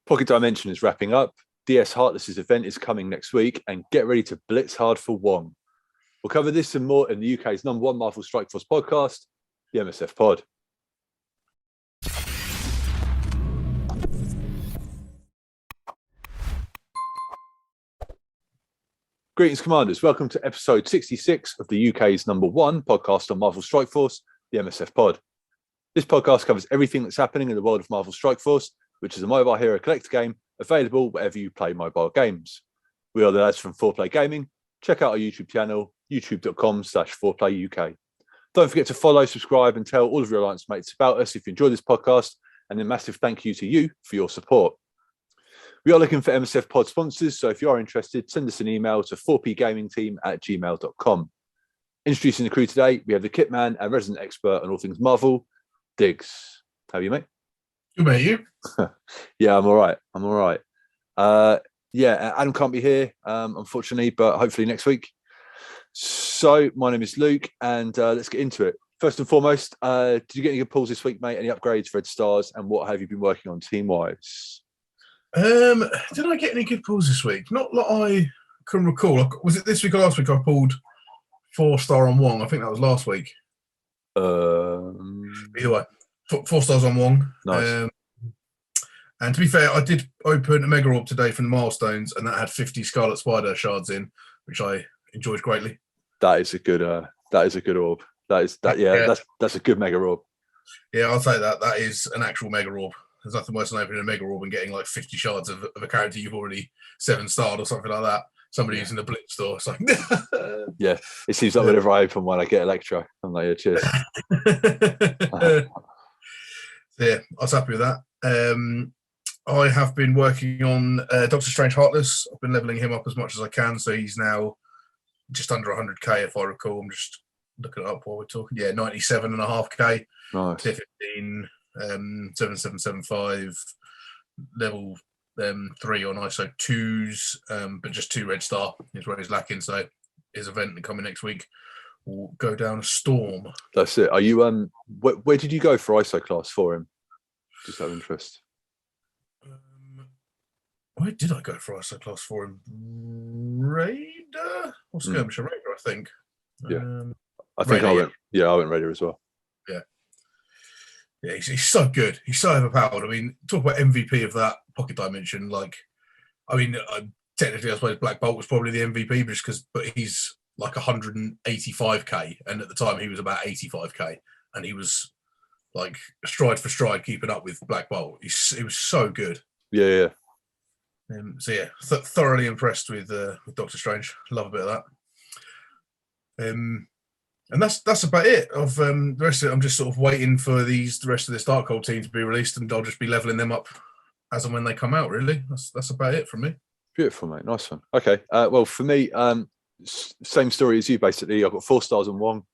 Pocket Dimension is wrapping up. DS Heartless's event is coming next week, and get ready to blitz hard for Wong. We'll cover this and more in the UK's #1 Marvel Strike Force podcast, the MSF Pod. Greetings, Commanders. Welcome to episode 66 of the UK's #1 podcast on Marvel Strike Force, the MSF Pod. This podcast covers everything that's happening in the world of Marvel Strike Force, which is a mobile hero collector game available wherever you play mobile games. We are the lads from 4Play Gaming. Check out our YouTube channel, youtube.com/4playuk. Don't forget to follow, subscribe, and tell all of your alliance mates about us if you enjoy this podcast, and a massive thank you to you for your support. We are looking for MSF Pod sponsors, so if you are interested, send us an email to 4pgamingteam@gmail.com. Introducing the crew today, we have the Kitman and resident expert on all things Marvel, Digz. How are you, mate? Good, mate, you? Yeah, I'm all right. Adam can't be here, unfortunately, but hopefully next week. So my name is Luke, and let's get into it. First and foremost, did you get any good pulls this week, mate? Any upgrades, red stars, and what have you been working on team-wise? Did I get any good pulls this week? Not that I can recall. Was it this week or last week I pulled 4-star on Wong? I think that was last week. Either way, 4 stars on Wong. Nice. And to be fair, I did open a Mega Orb today from the milestones, and that had 50 Scarlet Spider shards in, which I enjoyed greatly. That is a good orb. That's a good Mega Orb. Yeah, I'll take that. That is an actual Mega Orb. There's nothing worse than opening a Mega Orb and getting like 50 shards of a character you've already 7-starred or something like that. Somebody using the Blitz store. It's like, yeah, it seems like whenever I open one, I get Electro. I'm like, yeah, cheers. Yeah, I was happy with that. I have been working on Doctor Strange Heartless. I've been leveling him up as much as I can, so he's now just under 100k, if I recall. I'm just looking it up while we're talking. Yeah, 97.5k. Nice. Tier 15, 7775, level 3 on ISO 2s, but just 2 red star is where he's lacking. So his event coming next week will go down a storm. That's it. Are you where did you go for ISO class for him? Just out of interest. Where did I go for ISO class for him? Raider or Skirmisher? Raider, I think. Yeah, I think Raider, I went. Yeah, I went Raider as well. Yeah, he's so good. He's so overpowered. I mean, talk about MVP of that Pocket Dimension. Like, I mean, technically, I suppose Black Bolt was probably the MVP, but he's like 185k, and at the time he was about 85k, and he was like stride for stride keeping up with Black Bolt. He was so good. Yeah. Thoroughly impressed with Doctor Strange. Love a bit of that. And that's about it. Of the rest of it, I'm just sort of waiting for the rest of this Darkhold team to be released, and I'll just be leveling them up as and when they come out. Really, that's about it from me. Beautiful, mate. Nice one. Okay. Well, for me, same story as you. Basically, I got 4 stars on Wong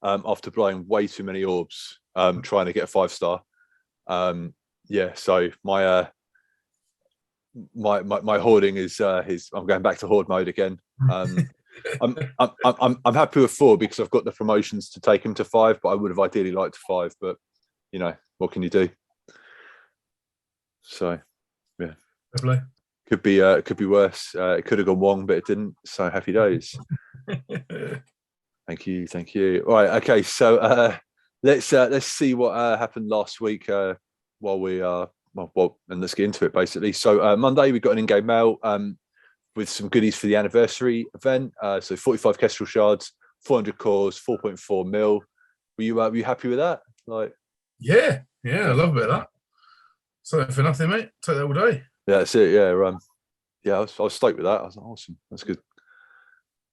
after blowing way too many orbs, trying to get a 5-star. So my hoarding is I'm going back to horde mode again. I'm happy with 4 because I've got the promotions to take him to 5, but I would have ideally liked 5. But you know, what can you do? So yeah, lovely. Could be worse. It could have gone Wong, but it didn't. So happy days. Thank you. All right, okay. So let's see what happened last week while we are. Well, and let's get into it basically. So Monday we got an in-game mail with some goodies for the anniversary event. So 45 Kestrel shards, 400 cores, 4.4 mil. Were you happy with that? Like, yeah, I love a bit of that. So for nothing, mate. Take that all day. Yeah, that's it. Yeah, I was stoked with that. I was like, awesome. That's good.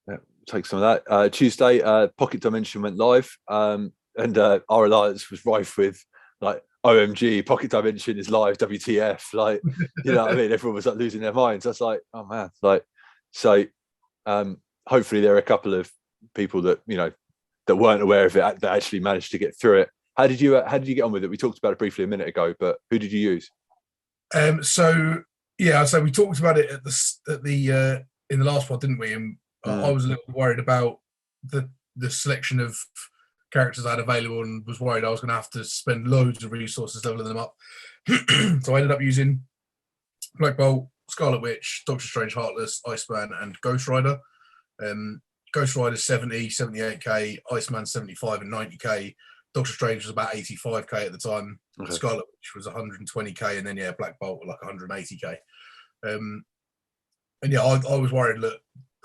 Yeah, take some of that. Tuesday, Pocket Dimension went live, and our alliance was rife with like, OMG, Pocket Dimension is live, WTF, like, you know what I mean? Everyone was like losing their minds. I was like, oh man, like, so hopefully there are a couple of people that, you know, that weren't aware of it that actually managed to get through it. How did you get on with it? We talked about it briefly a minute ago, but who did you use? So we talked about it in the last pod, didn't we? And I was a little worried about the selection of characters I had available, and was worried I was going to have to spend loads of resources leveling them up. So I ended up using Black Bolt, Scarlet Witch, Doctor Strange, Heartless, Iceman, and Ghost Rider. Ghost Rider 70, 78k, Iceman 75 and 90k. Doctor Strange was about 85k at the time. Okay. Scarlet Witch was 120k, and then Black Bolt like 180k. And I was worried that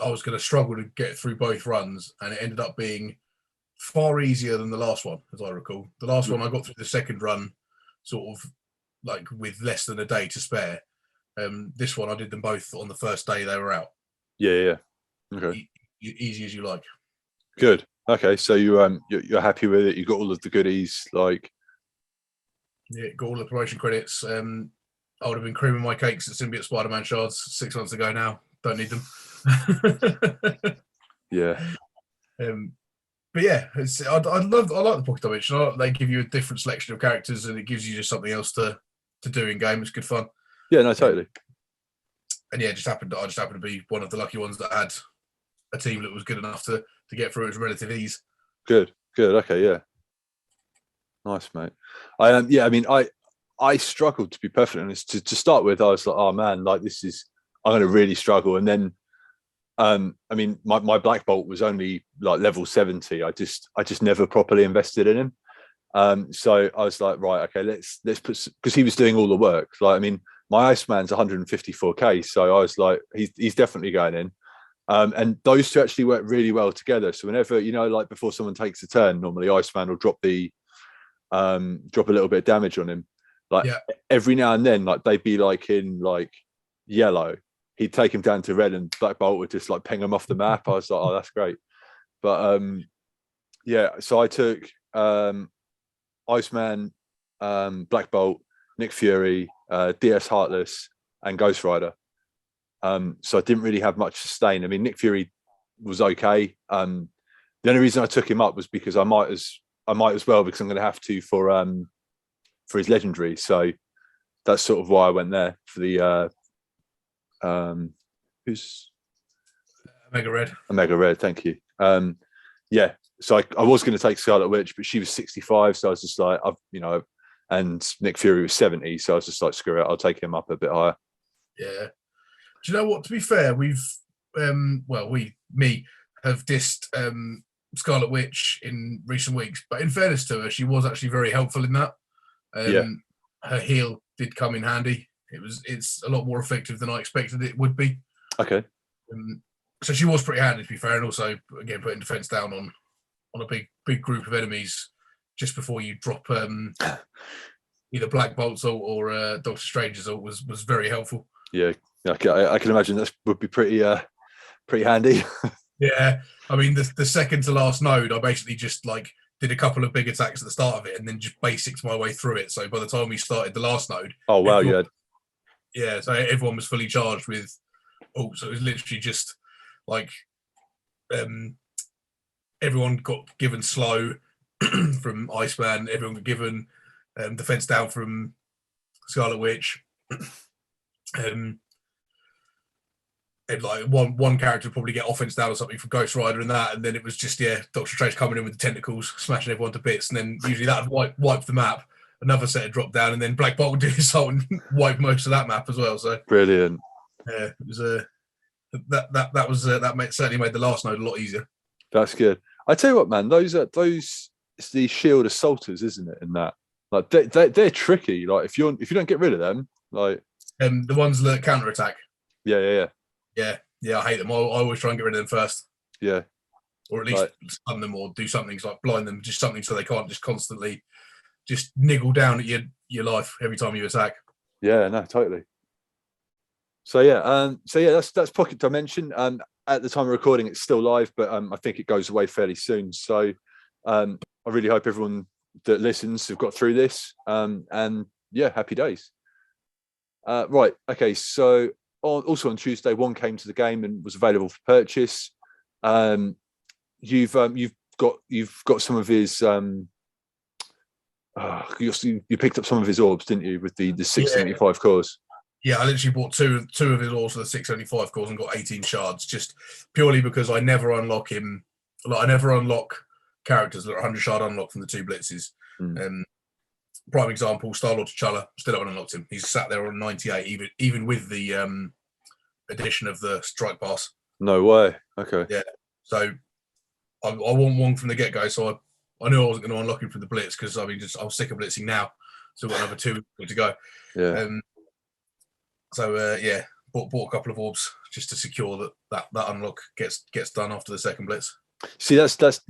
I was going to struggle to get through both runs, and it ended up being far easier than the last one, as I recall. The last one I got through the second run, sort of like with less than a day to spare. This one I did them both on the first day they were out. Yeah. Okay. Easy as you like. Good. Okay, so you're happy with it? You got all of the goodies, like got all the promotion credits. I would have been creaming my cakes at Symbiote Spider-Man shards 6 months ago. Now don't need them. Yeah. But yeah, I like the pocket dimension. They give you a different selection of characters, and it gives you just something else to do in game. It's good fun. Yeah, no, totally. And I just happened to be one of the lucky ones that had a team that was good enough to get through it with relative ease. Good. Okay, yeah. Nice, mate. I struggled, to be perfectly honest. To start with, I was like, oh man, like I'm going to really struggle. And then, my Black Bolt was only like level 70. I just never properly invested in him. So I was like, right, okay, let's put, because he was doing all the work. Like, my Iceman's 154k, so I was like, he's definitely going in. And those two actually work really well together. So whenever, like before someone takes a turn, normally Iceman will drop a little bit of damage on him. Like every now and then, like they'd be like in like yellow, he'd take him down to red, and Black Bolt would just like ping him off the map. I was like, oh, that's great. But so I took Iceman, Black Bolt, Nick Fury, DS Heartless, and Ghost Rider. So I didn't really have much sustain. Nick Fury was okay. The only reason I took him up was because I might as well, because I'm going to have to for his legendary. So that's sort of why I went there for the who's Omega Red. Thank you. So I was going to take Scarlet Witch, but she was 65, so I was just like, and Nick Fury was 70, so I was just like, screw it, I'll take him up a bit higher. Yeah. Do you know what? To be fair, we've have dissed Scarlet Witch in recent weeks, but in fairness to her, she was actually very helpful in that. Her heal did come in handy. It's a lot more effective than I expected it would be. Okay. So she was pretty handy, to be fair, and also again putting defense down on a big group of enemies just before you drop either Black Bolts or Doctor Strange's was very helpful. Yeah. I can imagine that would be pretty handy. Yeah, the second to last node, I basically just like did a couple of big attacks at the start of it, and then just basics my way through it. So by the time we started the last node, oh wow, so everyone was fully charged with. So it was literally just like everyone got given slow from Iceman. Everyone got given defense down from Scarlet Witch. And like one character would probably get offense down or something from Ghost Rider and that, and then it was just Doctor Strange coming in with the tentacles, smashing everyone to bits, and then usually that would wipe the map. Another set would drop down, and then Black Bolt would do his ult and wipe most of that map as well. So brilliant. Yeah, it was that certainly made the last node a lot easier. That's good. I tell you what, man, those it's the shield assaulters, isn't it? In that, like they're tricky. Like if you don't get rid of them, like the ones that counter attack. Yeah. I hate them. I always try and get rid of them first. Yeah. Or at least stun them or do something like blind them, just something so they can't just constantly just niggle down at your life every time you attack. Yeah, no, totally. So that's Pocket Dimension. At the time of recording, it's still live, but I think it goes away fairly soon. So I really hope everyone that listens have got through this. And yeah, happy days. Right. Okay. So also on Tuesday, one came to the game and was available for purchase. You've got some of his. You picked up some of his orbs, didn't you, with the 675 cores? Yeah, I literally bought two of his orbs for the 675 cores and got 18 shards, just purely because I never unlock him. Like I never unlock characters that are 100 shard unlock from the two blitzes. prime example, Star-Lord T'Challa, still haven't unlocked him. He's sat there on 98, even with the addition of the strike pass. No way. Okay. Yeah. So I want Wong from the get-go, so I knew I wasn't going to unlock him from the Blitz because, I mean, I'm sick of blitzing now. Still got another 2 to go. Yeah. Yeah, bought a couple of orbs just to secure that unlock gets done after the second Blitz. See, that's that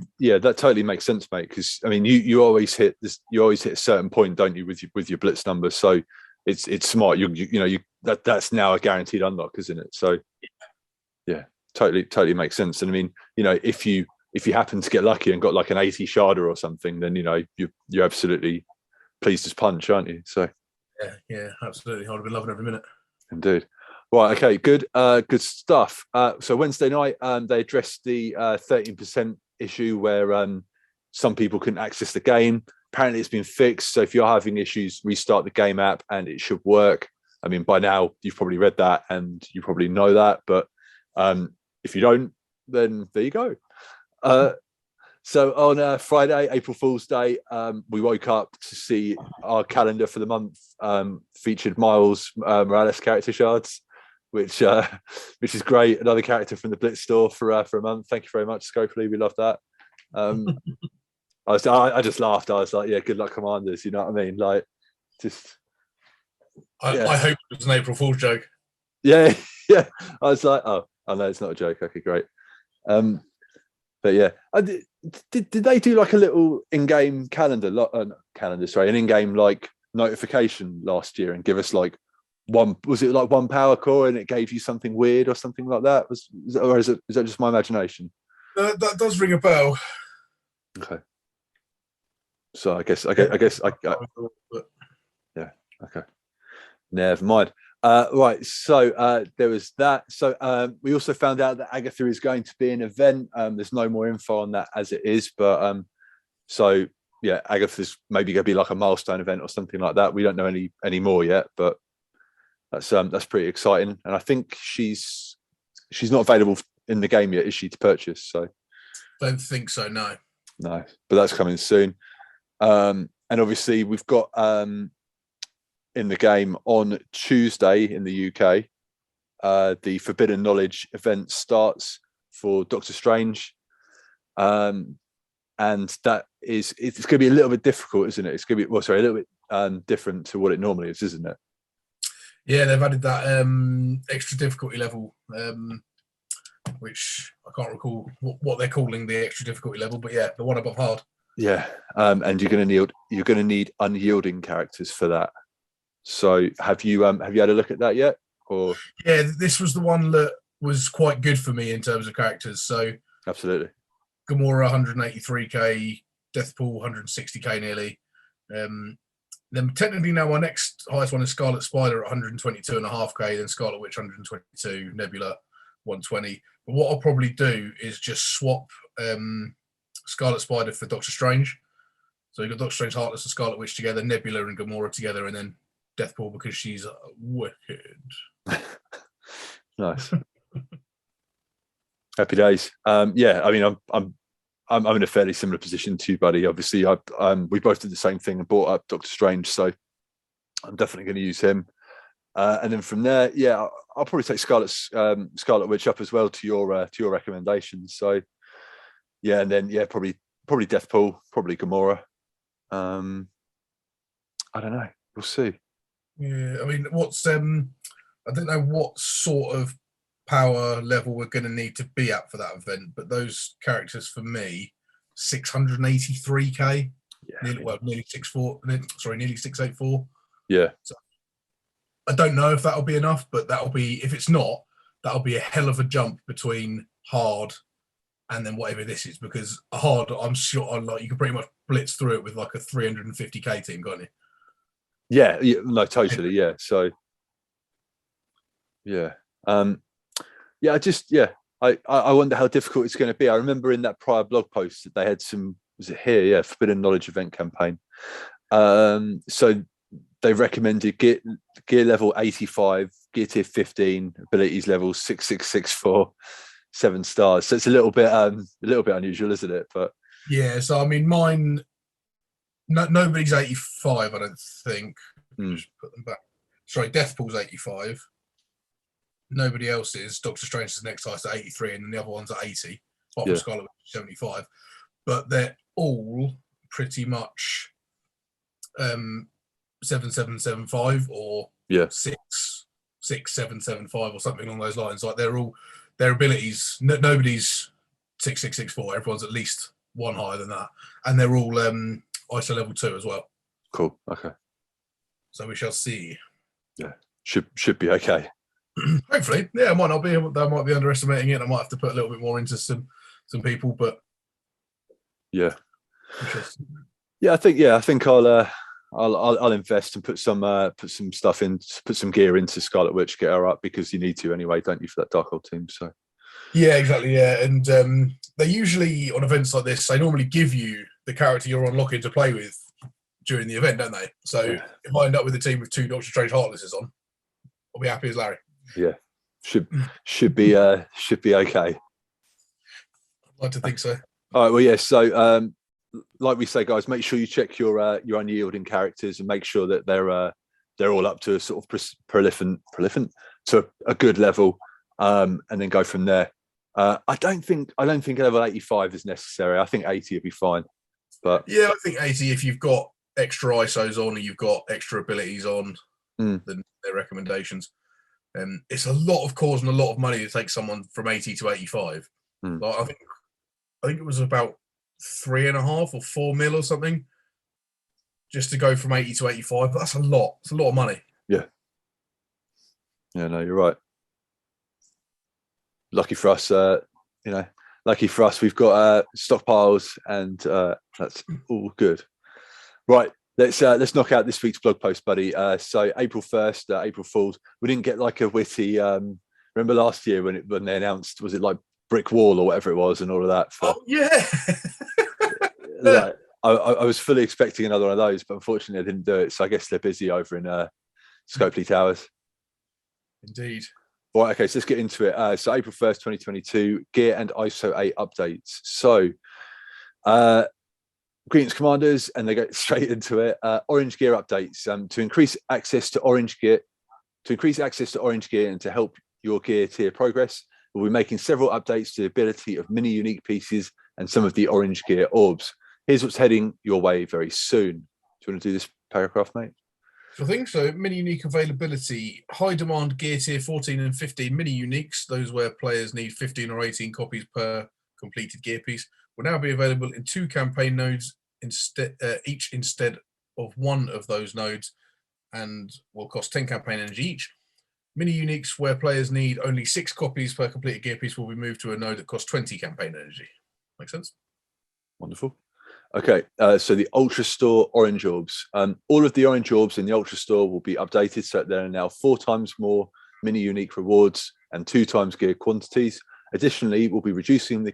totally makes sense, mate. Because I mean, you always hit this. You always hit a certain point, don't you, with your blitz number? So it's smart. That's now a guaranteed unlock, isn't it? So yeah, totally makes sense. And I mean, if you happen to get lucky and got like an 80 sharder or something, then you're absolutely pleased as punch, aren't you? So yeah, absolutely. I'd have been loving every minute. Indeed. Right, okay, good stuff. So Wednesday night, they addressed the 13% issue where some people couldn't access the game. Apparently it's been fixed, so if you're having issues, restart the game app and it should work. I mean, by now you've probably read that and you probably know that, but if you don't, then there you go. So on Friday, April Fool's Day, we woke up to see our calendar for the month featured Miles Morales character shards, which is great. Another character from the Blitz store for a month. Thank you very much, Scopely. We love that. I just laughed. I was like, yeah, good luck, Commanders. You know what I mean? Like, just. I hope it was an April Fool's joke. Yeah. I was like, oh no, it's not a joke. Okay, great. But yeah, did they do like a little in-game calendar? An in-game like notification last year and give us like was it like one power core and it gave you something weird or something like that? Or is that just my imagination? That does ring a bell. Okay. So I guess yeah. Okay. Never mind. Right, so there was that. So we also found out that Agatha is going to be an event. There's no more info on that as it is, but so yeah, Agatha's maybe going to be like a milestone event or something like that. We don't know any more yet, but that's pretty exciting. And I think she's not available in the game yet, is she, to purchase? So don't think so. No, but that's coming soon. And obviously we've got in the game on Tuesday in the UK, the Forbidden Knowledge event starts for Doctor Strange, and that it's going to be a little bit difficult, isn't it? It's going to be a little bit different to what it normally is, isn't it? Yeah, they've added that extra difficulty level, which I can't recall what they're calling the extra difficulty level, but yeah, the one above hard. Yeah, and you're going to need unyielding characters for that. So have you had a look at that yet? Or yeah, this was the one that was quite good for me in terms of characters. So absolutely, Gamora 183k, Deathpool 160k nearly. Then technically now my next highest one is Scarlet Spider at 122.5k, then Scarlet Witch 122, Nebula 120. But what I'll probably do is just swap Scarlet Spider for Doctor Strange. So you've got Doctor Strange, Heartless, and Scarlet Witch together, Nebula and Gamora together, and then Deathpool because she's wicked. Nice. Happy days. Yeah, I mean, I'm in a fairly similar position to you, buddy. Obviously, we both did the same thing and bought up Doctor Strange, so I'm definitely going to use him. And then from there, yeah, I'll probably take Scarlet Witch up as well to your recommendations. So yeah, and then yeah, probably Deathpool, probably Gamora. I don't know. We'll see. Yeah, I mean, I don't know what sort of power level we're going to need to be at for that event, but those characters for me, 683k, yeah, nearly 684. Yeah. So I don't know if that'll be enough, but if it's not, that'll be a hell of a jump between hard and then whatever this is, because a hard, I'm sure, like you can pretty much blitz through it with like a 350k team, can't you? Yeah, no, totally, yeah. So, yeah, I wonder how difficult it's going to be. I remember in that prior blog post that they had Forbidden Knowledge event campaign. So they recommended gear level 85, gear tier 15, abilities level 6664, 7 stars. So it's a little bit unusual, isn't it? But yeah, so I mean, mine No, nobody's 85, I don't think. Hmm. Just put them back. Sorry, Deathpool's 85. Nobody else is. Doctor Strange is next highest at 83, and then the other one's at 80. Apart from Scarlet Witch, 75. But they're all pretty much 7775 or 6775 or something along those lines. Like they're all their abilities. Nobody's 6664. Everyone's at least one higher than that, and they're all ISO level 2 as well. Cool. Okay. So we shall see. Yeah, should be okay. Hopefully, yeah. It might not be. I might be underestimating it. I might have to put a little bit more into some people, but yeah. I think I'll invest and put some stuff in, put some gear into Scarlet Witch, get her up, because you need to anyway, don't you, for that Darkhold team? So yeah, exactly. Yeah, and they usually on events like this, they normally give you the character you're unlocking to play with during the event, don't they? So if I end up with a team with 2 Doctor Strange Heartlesses on, I'll be happy as Larry. Yeah, should be okay. I'd like to think so. All right. Well, yeah. So, like we say, guys, make sure you check your unyielding characters and make sure that they're all up to a sort of prolific to a good level, and then go from there. I don't think level 85 is necessary. I think 80 would be fine. But yeah, I think 80 if you've got extra ISOs on or you've got extra abilities on, then their recommendations. It's a lot of cause and a lot of money to take someone from 80 to 85. Like, I think it was about 3.5 or 4 mil or something just to go from 80 to 85. But that's a lot. It's a lot of money. Yeah. Yeah, no, you're right. Lucky for us, we've got stockpiles, and that's all good. Right. Let's knock out this week's blog post, buddy. So April 1st, April Fools. We didn't get like a witty. Remember last year when they announced, was it like brick wall or whatever it was, and all of that? Oh yeah. Like, I was fully expecting another one of those, but unfortunately I didn't do it. So I guess they're busy over in Scopely Towers. Indeed. Right. Okay. So let's get into it. So April 1st, 2022, Gear and ISO 8 updates. So. Greetings, commanders, and they go straight into it. Orange gear updates to increase access to orange gear, and to help your gear tier progress. We'll be making several updates to the ability of mini unique pieces and some of the orange gear orbs. Here's what's heading your way very soon. Do you want to do this paragraph, mate? I think so. Mini unique availability, high demand gear tier 14 and 15 mini uniques, those where players need 15 or 18 copies per completed gear piece, will now be available in 2 campaign nodes instead of one of those nodes, and will cost 10 campaign energy each. Mini uniques where players need only 6 copies per completed gear piece will be moved to a node that costs 20 campaign energy. Make sense? Wonderful. Okay, so the Ultrastore orange orbs. All of the orange orbs in the Ultrastore will be updated, so there are now 4 times more mini unique rewards and 2 times gear quantities. Additionally, we'll be reducing the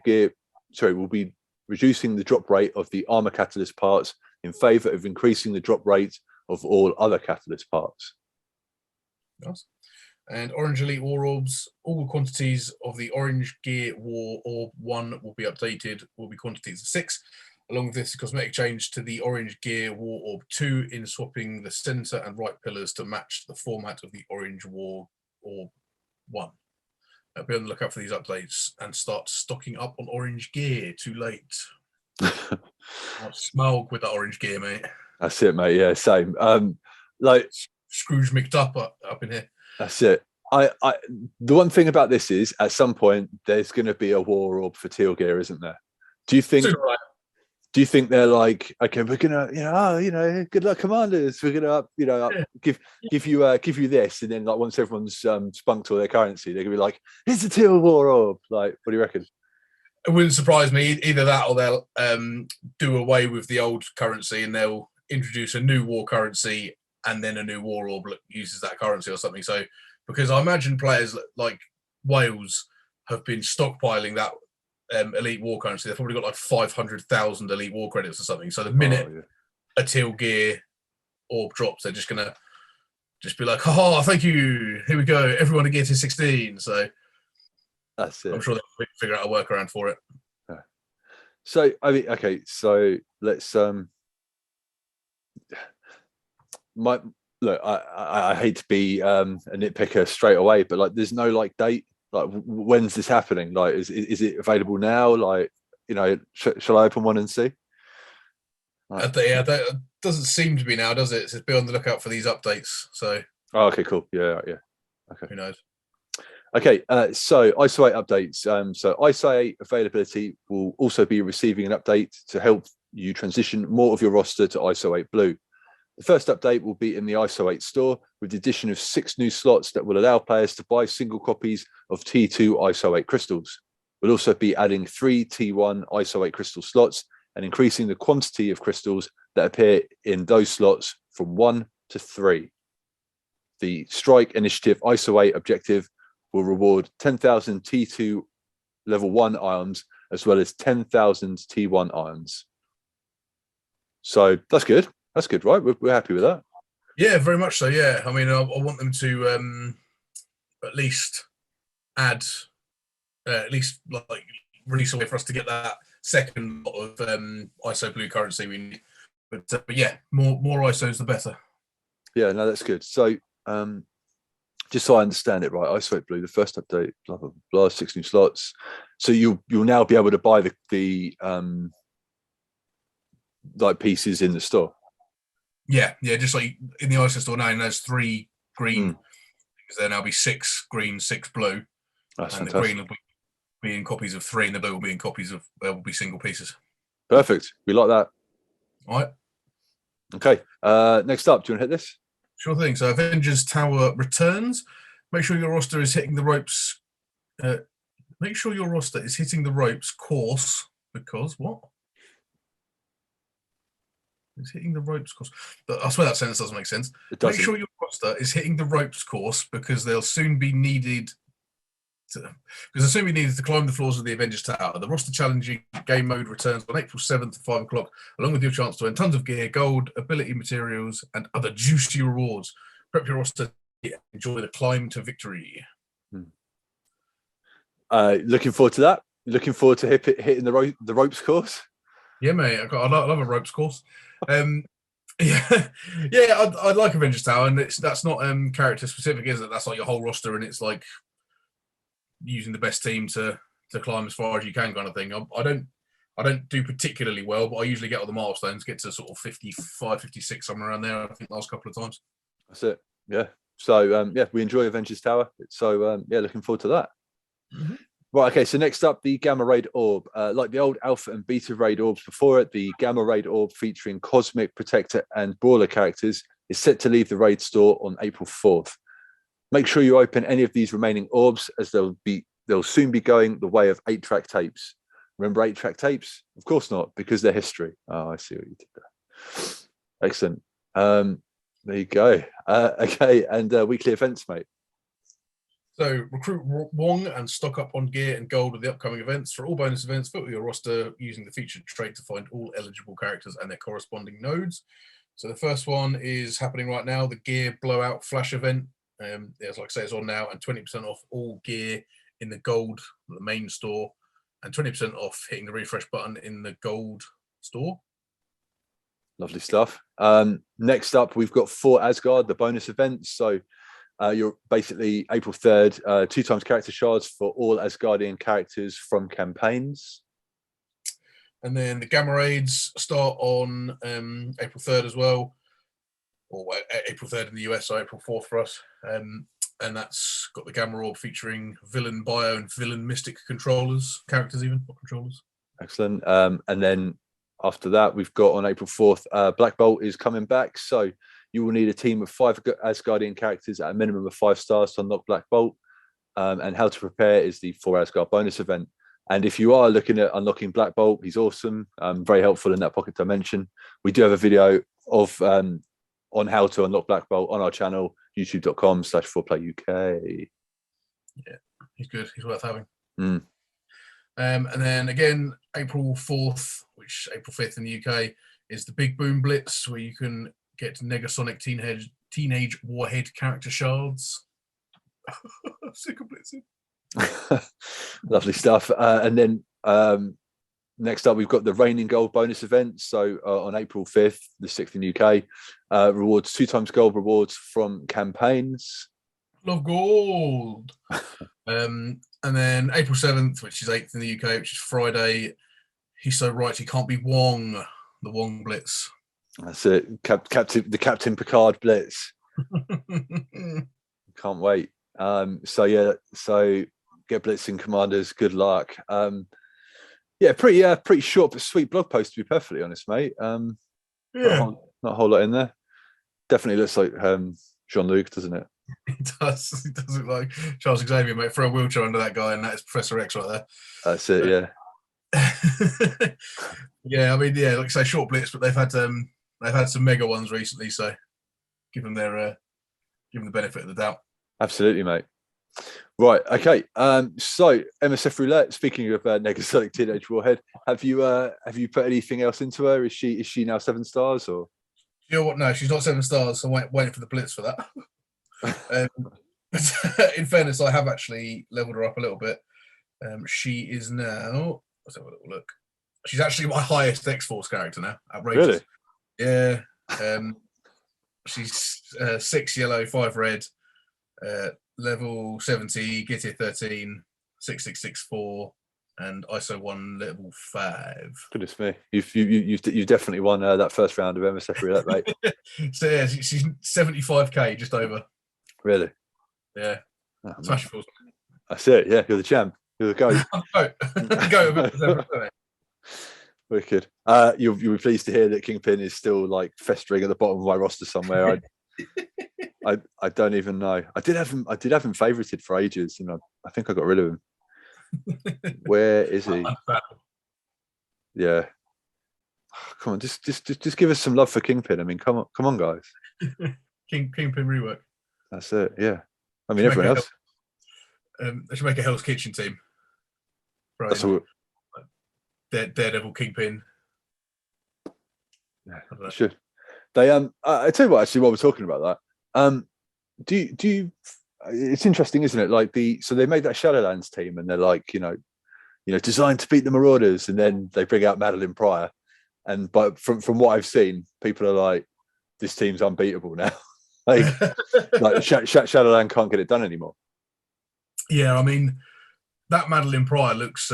drop rate of the armor catalyst parts in favor of increasing the drop rate of all other catalyst parts. Nice. And Orange Elite War Orbs, all quantities of the Orange Gear War Orb 1 will be updated, will be quantities of 6. Along with this, cosmetic change to the Orange Gear War Orb 2 in swapping the center and right pillars to match the format of the Orange War Orb 1. Be on the lookout for these updates and start stocking up on orange gear. Too late. Smaug with that orange gear, mate. That's it, mate. Yeah, same. Like Scrooge McDuck up in here. That's it. The one thing about this is, at some point, there's going to be a war orb for teal gear, isn't there? Do you think? Do you think they're like, okay, we're gonna, good luck, commanders. We're gonna, give you this, and then like once everyone's spunked all their currency, they're gonna be like, here's the teal war orb. Like, what do you reckon? It wouldn't surprise me either that, or they'll do away with the old currency and they'll introduce a new war currency, and then a new war orb uses that currency or something. So, because I imagine players like Wales have been stockpiling that elite war currency. They've probably got like 500,000 elite war credits or something. So the minute a teal gear orb drops, they're just gonna be like, "Oh, thank you. Here we go. Everyone to gear to 16." So that's it. I'm sure they'll figure out a workaround for it. Yeah. So I mean, okay. So let's my look, I hate to be a nitpicker straight away, but like, there's no like date. Like, when's this happening? Like, is it available now? Like, shall I open one and see? Right. That doesn't seem to be now, does it? It says be on the lookout for these updates. So. Oh, okay, cool. Yeah. Okay. Who knows? Okay, so ISO 8 updates. So ISO 8 availability will also be receiving an update to help you transition more of your roster to ISO 8 Blue. The first update will be in the ISO 8 store with the addition of 6 new slots that will allow players to buy single copies of T2 ISO 8 crystals. We'll also be adding 3 T1 ISO 8 crystal slots and increasing the quantity of crystals that appear in those slots from 1 to 3. The Strike Initiative ISO 8 objective will reward 10,000 T2 level 1 ions as well as 10,000 T1 ions. So that's good. That's good, right? We're happy with that. Yeah, very much so. Yeah, I mean, I want them to at least add, at least like release a way for us to get that second lot of ISO blue currency we need. But yeah, more ISOs the better. Yeah, no, that's good. So just so I understand it right, ISO 8 Blue, the first update, blah blah blah, 6 new slots. So you'll now be able to buy the like pieces in the store. Yeah, just like in the ISO store now, there's 3 green. There'll now be 6 green, 6 blue. That's and fantastic. The green will be in copies of 3, and the blue will be in copies of will be single pieces. Perfect. We like that. All right. Okay. Next up, do you want to hit this? Sure thing. So Avengers Tower returns. Make sure your roster is hitting the ropes. Make sure your roster is hitting the ropes course because what? It's hitting the ropes course. But I swear that sentence doesn't make sense. Make sure your roster is hitting the ropes course because they'll soon be needed to climb the floors of the Avengers Tower. The roster challenging game mode returns on April 7th at 5 o'clock, along with your chance to win tons of gear, gold, ability materials, and other juicy rewards. Prep your roster and enjoy the climb to victory. Looking forward to that. Looking forward to hitting the ropes course. Yeah, mate. I love a ropes course. I like Avengers Tower, and that's not character specific, is it? That's like your whole roster, and it's like using the best team to climb as far as you can, kind of thing. I don't do particularly well, but I usually get all the milestones, get to sort of 55, 56, somewhere around there. I think last couple of times. That's it. Yeah. So we enjoy Avengers Tower. So looking forward to that. Mm-hmm. Right, okay, so next up, the Gamma Raid Orb. Like the old Alpha and Beta Raid Orbs before it, the Gamma Raid Orb featuring Cosmic, Protector, and Brawler characters is set to leave the Raid store on April 4th. Make sure you open any of these remaining orbs as they'll soon be going the way of 8-track tapes. Remember 8-track tapes? Of course not, because they're history. Oh, I see what you did there. Excellent. There you go. Okay, and weekly events, mate. So recruit Wong and stock up on gear and gold with the upcoming events. For all bonus events, fill your roster using the featured trait to find all eligible characters and their corresponding nodes. So the first one is happening right now, the Gear Blowout Flash event. As like I say, it's on now, and 20% off all gear in the gold, the main store, and 20% off hitting the refresh button in the gold store. Lovely stuff. Next up, we've got For Asgard, the bonus event. So you're basically April 3rd, 2 times character shards for all Asgardian characters from campaigns. And then the Gamma Raids start on April 3rd as well, or April 3rd in the US, so April 4th for us. And that's got the Gamma Orb featuring villain bio and villain mystic characters, even, not controllers. Excellent. And then after that, we've got on April 4th, Black Bolt is coming back. So you will need a team of 5 Asgardian characters at a minimum of 5 stars to unlock Black Bolt. And how to prepare is the For Asgard bonus event. And if you are looking at unlocking Black Bolt, he's awesome, very helpful in that pocket dimension. We do have a video of on how to unlock Black Bolt on our channel, youtube.com/4playuk. Yeah, he's good. He's worth having. And then again, April 4th, which April 5th in the UK, is the Big Boom Blitz, where you can get Negasonic Teenage Warhead character shards. I'm sick of blitzing. Lovely stuff. And then Next up, we've got the Reigning Gold bonus event. So on April 5th, the 6th in UK, rewards 2 times gold rewards from campaigns. Love gold. And then April 7th, which is 8th in the UK, which is Friday. He's so right, he can't be Wong, the Wong Blitz. That's it. The Captain Picard Blitz. Can't wait. So get blitzing commanders. Good luck. Pretty short but sweet blog post, to be perfectly honest, mate. Not a whole lot in there. Definitely looks like Jean-Luc, doesn't it? It does. It does look like Charles Xavier, mate. Throw a wheelchair under that guy, and that is Professor X right there. That's it. Yeah. Yeah, I mean, yeah, like I say, short blitz, but they've had some mega ones recently, so give them the benefit of the doubt. Absolutely, mate. Right, okay. So MSF Roulette. Speaking of Negasonic Teenage Warhead, have you put anything else into her? Is she now 7 stars or? You know what? No, she's not 7 stars. So I'm waiting for the blitz for that. In fairness, I have actually leveled her up a little bit. She is now. Let's have a little look. She's actually my highest X-Force character now. Outrageous. Really? Yeah. She's 6 yellow, 5 red, level 70, Git 13, 6664, and ISO 1 level 5. Goodness me, you've definitely won that first round of MSF Roulette, mate. So yeah, she's 75k, just over. Really? Yeah. Oh, smash it. That's it. Yeah, you're the champ. You're the go. Wicked. You'll be pleased to hear that Kingpin is still like festering at the bottom of my roster somewhere. I don't even know. I did have him favorited for ages, and I think I got rid of him. Where is he? Yeah. Come on, just give us some love for Kingpin. I mean, come on, guys. Kingpin rework. That's it. Yeah. I mean, everyone else. They should make a Hell's Kitchen team. Right. That's all. Daredevil, Kingpin. Yeah, should. They I tell you what, actually, while we're talking about that, do you? It's interesting, isn't it? Like so they made that Shadowlands team, and they're like, designed to beat the Marauders, and then they bring out Madeline Pryor, but from what I've seen, people are like, this team's unbeatable now. like Shadowland can't get it done anymore. Yeah, I mean, that Madeline Pryor looks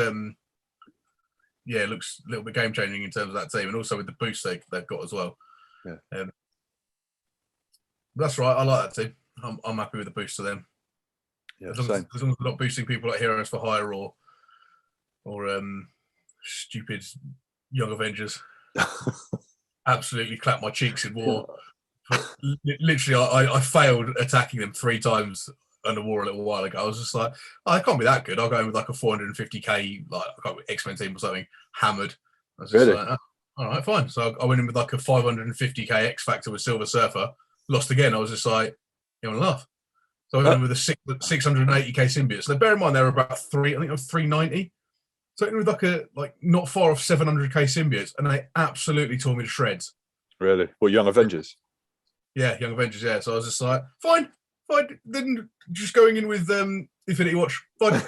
looks a little bit game changing in terms of that team, and also with the boost they've got as well. Yeah, that's right. I like that team. I'm happy with the boost to them. Yeah, as long as they're not boosting people like Heroes for Hire or stupid Young Avengers. Absolutely clap my cheeks in war. Literally, I failed attacking them 3 times under war a little while ago. I was just like, it can't be that good. I'll go in with like a 450k like X-Men team or something hammered. I was just like, all right, fine. So I went in with like a 550k X Factor with Silver Surfer. Lost again. I was just like, you want to laugh? So I went in with a 680k symbiote. So bear in mind they were about 390. So I went with like not far off 700k symbiotes, and they absolutely tore me to shreds. Really? Well, Young Avengers. Yeah, Young Avengers. Yeah. So I was just like, fine. Then just going in with Infinity Watch. Fine.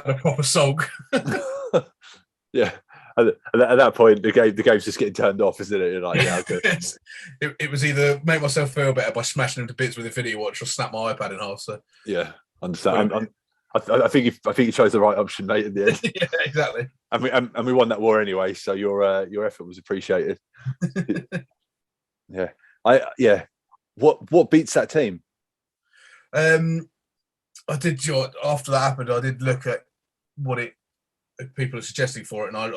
And a proper sulk. Yeah. At that point, the game's just getting turned off, isn't it? You're like, yeah, okay. It was either make myself feel better by smashing them to bits with Infinity Watch or snap my iPad in half. So yeah, understand. I think you chose the right option, mate. In the end, yeah, exactly. And we won that war anyway, so your effort was appreciated. Yeah. What beats that team? I did after that happened. I did look at what people are suggesting for it, and I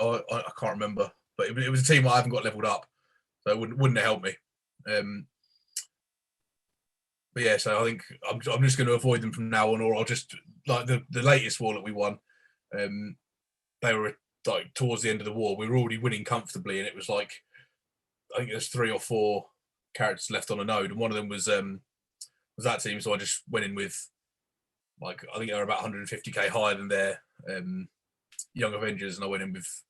can't remember. But it was a team I haven't got leveled up, so it wouldn't have helped me. But yeah, so I think I'm just going to avoid them from now on, or I'll just like the latest war that we won. They were like towards the end of the war. We were already winning comfortably, and it was like I think there's 3 or 4 characters left on a node, and one of them was that team. So I just went in with like I think they were about 150k higher than their Young Avengers, and I went in with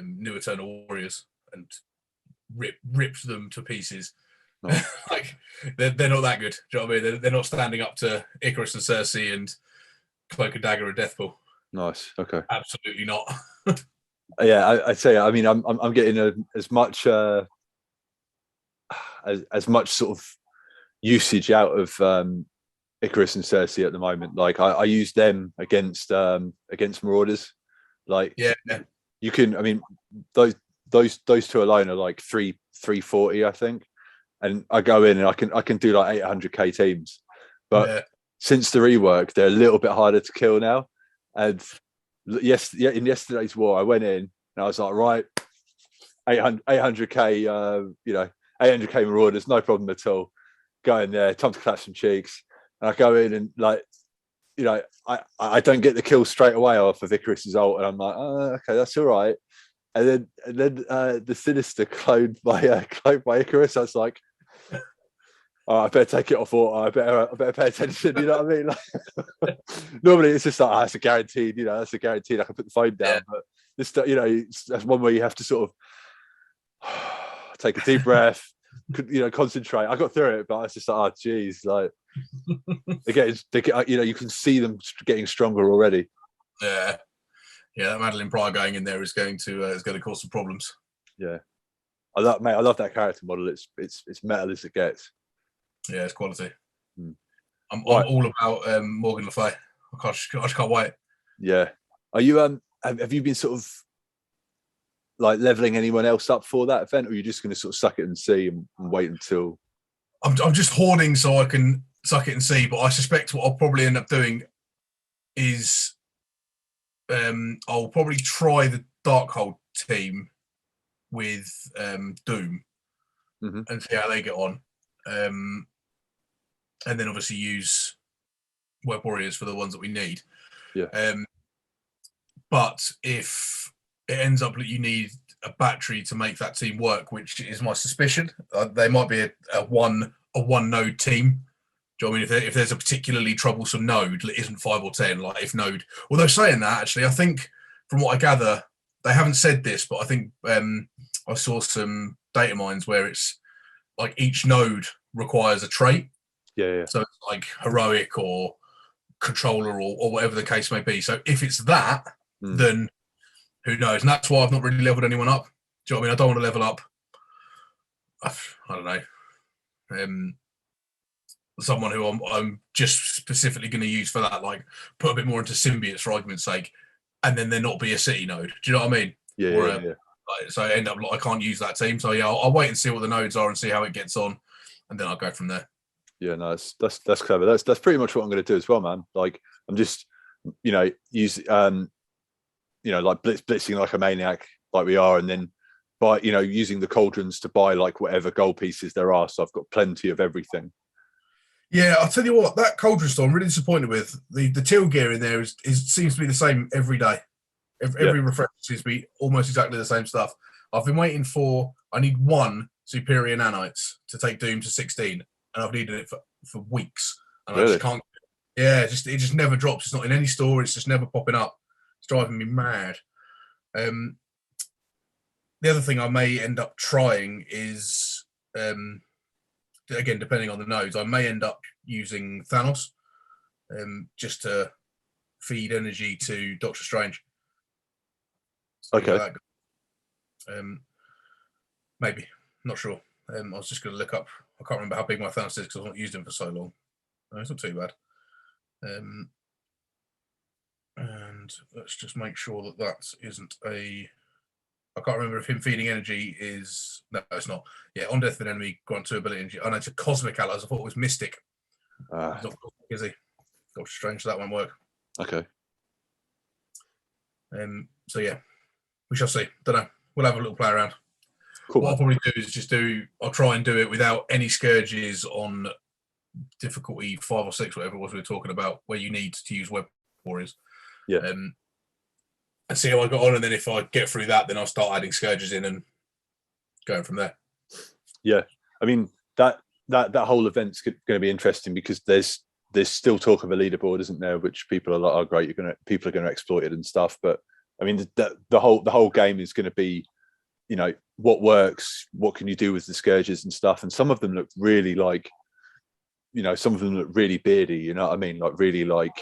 New Eternal Warriors and ripped them to pieces. No. Like they're not that good. Do you know what I mean? They're not standing up to Icarus and Cersei and Cloak and Dagger and Deathpool. Nice. Okay. Absolutely not. Yeah, I'd say. I mean, I'm getting as much as much sort of usage out of Icarus and Cersei at the moment. Like I use them against Marauders. Like Yeah. you can. I mean, those two alone are like 340, I think. And I go in and I can do like 800k teams, but since the rework, they're a little bit harder to kill now. And yes, yeah, in yesterday's war, I went in and I was like, right, 800k, 800k Marauders, no problem at all. Go in there, time to clap some cheeks. And I go in and like, I don't get the kill straight away off of Icarus's ult, and I'm like, oh, okay, that's all right. And then the Sinister cloned by Icarus. I was like, oh, I better take it off auto. I better pay attention. You know what I mean? Like, normally it's just like, that's a guaranteed. That's a guaranteed. I can put the phone down. But this, that's one where you have to sort of take a deep breath. Concentrate. I got through it, but I was just like, oh, geez, like you can see them getting stronger already. Yeah, that Madeline Pryor going in there is going to cause some problems. Yeah, I love that character model. It's metal as it gets. Yeah, it's quality. I'm all about Morgan Le Fay. I just can't wait. Yeah. Are you have you been sort of like leveling anyone else up for that event, or are you just going to sort of suck it and see and wait until? I'm just hoarding so I can suck it and see, but I suspect what I'll probably end up doing is I'll probably try the Darkhold team with Doom and see how they get on. And then obviously use Web Warriors for the ones that we need. Yeah. But if it ends up that you need a battery to make that team work, which is my suspicion, they might be a one node team. Do you know what I mean? If there's a particularly troublesome node that isn't 5 or 10, like if node. Although saying that, actually, I think from what I gather, they haven't said this, but I think I saw some data mines where it's like each node requires a trait. Yeah. So it's like heroic or controller or whatever the case may be. So if it's that, then who knows? And that's why I've not really leveled anyone up. Do you know what I mean? I don't want to level up. I don't know. Someone who I'm just specifically going to use for that, like put a bit more into symbiotes for argument's sake, and then there not be a city node. Do you know what I mean? Yeah. So I end up I can't use that team. So yeah, I'll wait and see what the nodes are and see how it gets on, and then I'll go from there. Yeah, no, that's clever. That's pretty much what I'm going to do as well, man. Like I'm just, use like blitzing like a maniac, like we are, and then by using the cauldrons to buy like whatever gold pieces there are. So I've got plenty of everything. Yeah, I'll tell you what, that cauldron store I'm really disappointed with. The teal gear in there seems to be the same every day. Every refresh seems to be almost exactly the same stuff. I've been waiting I need one superior nanites to take Doom to 16. And I've needed it for weeks, and really? I just can't. Yeah, it just never drops. It's not in any store. It's just never popping up. It's driving me mad. The other thing I may end up trying is, again, depending on the nodes, I may end up using Thanos, just to feed energy to Doctor Strange. Okay. Maybe, not sure. I was just going to look up. I can't remember how big my Thanos is because I've not used him for so long. No, it's not too bad. And let's just make sure that isn't a. I can't remember if him feeding energy is. No, it's not. Yeah, on death of an enemy, grant 2 ability energy. Oh no, it's a cosmic allies. I thought it was mystic. He's not cosmic, is he? Doctor Strange, so that won't work. Okay. So yeah, we shall see. Don't know. We'll have a little play around. Cool, what I'll probably do is I'll try and do it without any scourges on difficulty 5 or 6, whatever it was we were talking about, where you need to use Web Warriors. Yeah. And see how I got on, and then if I get through that, then I'll start adding scourges in and going from there. Yeah, I mean that whole event's going to be interesting because there's still talk of a leaderboard, isn't there? Which people are like, oh great, people are going to exploit it and stuff. But I mean the whole game is going to be, what works, what can you do with the scourges and stuff, and some of them look really like, some of them look really beardy, you know what I mean, like really like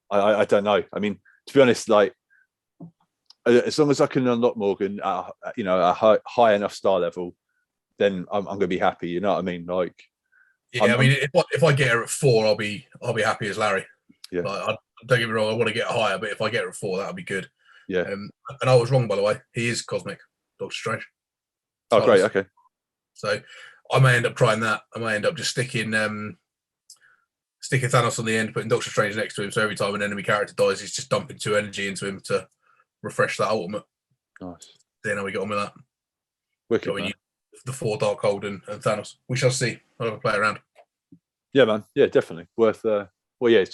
I don't know. I mean, to be honest, like as long as I can unlock Morgan at a high enough star level, then I'm going to be happy. You know what I mean? Like, yeah. I mean, if I get her at 4, I'll be happy as Larry. Yeah. Like, don't get me wrong, I want to get higher, but if I get her at 4, that'll be good. Yeah. And I was wrong, by the way. He is cosmic, Doctor Strange. Oh, great. Okay. So I may end up trying that. I may end up just sticking Thanos on the end, putting Doctor Strange next to him. So every time an enemy character dies, he's just dumping 2 energy into him to refresh that ultimate. Nice. Then how we get on with that. Wicked, the 4 Darkhold and Thanos. We shall see. I'll have a play around. Yeah, man. Yeah, definitely worth. Well, yeah,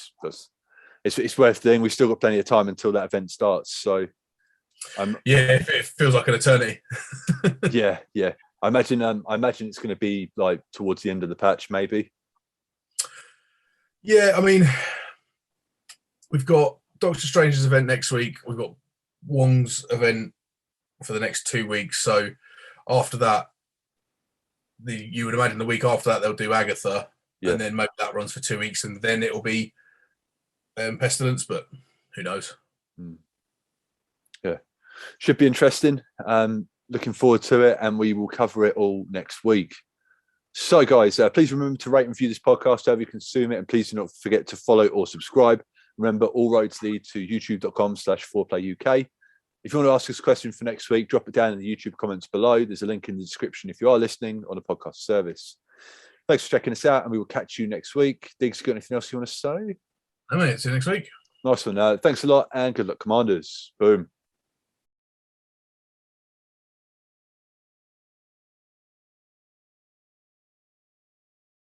it's worth doing. We've still got plenty of time until that event starts. So, it feels like an eternity. yeah. I imagine it's going to be like towards the end of the patch, maybe. Yeah, I mean, we've got Doctor Strange's event next week. We've got Wong's event for the next 2 weeks. So after that, you would imagine the week after that they'll do Agatha, and then maybe that runs for 2 weeks, and then it'll be Pestilence. But who knows? Yeah, should be interesting. Looking forward to it, and we will cover it all next week. So, guys, please remember to rate and view this podcast however you consume it, and please do not forget to follow or subscribe. Remember, all roads lead to youtube.com/4playuk. If you want to ask us a question for next week, drop it down in the YouTube comments below. There's a link in the description if you are listening on a podcast service. Thanks for checking us out, and we will catch you next week. Diggs, got anything else you want to say? I mean, see you next week. Nice one. Thanks a lot, and good luck, Commanders. Boom.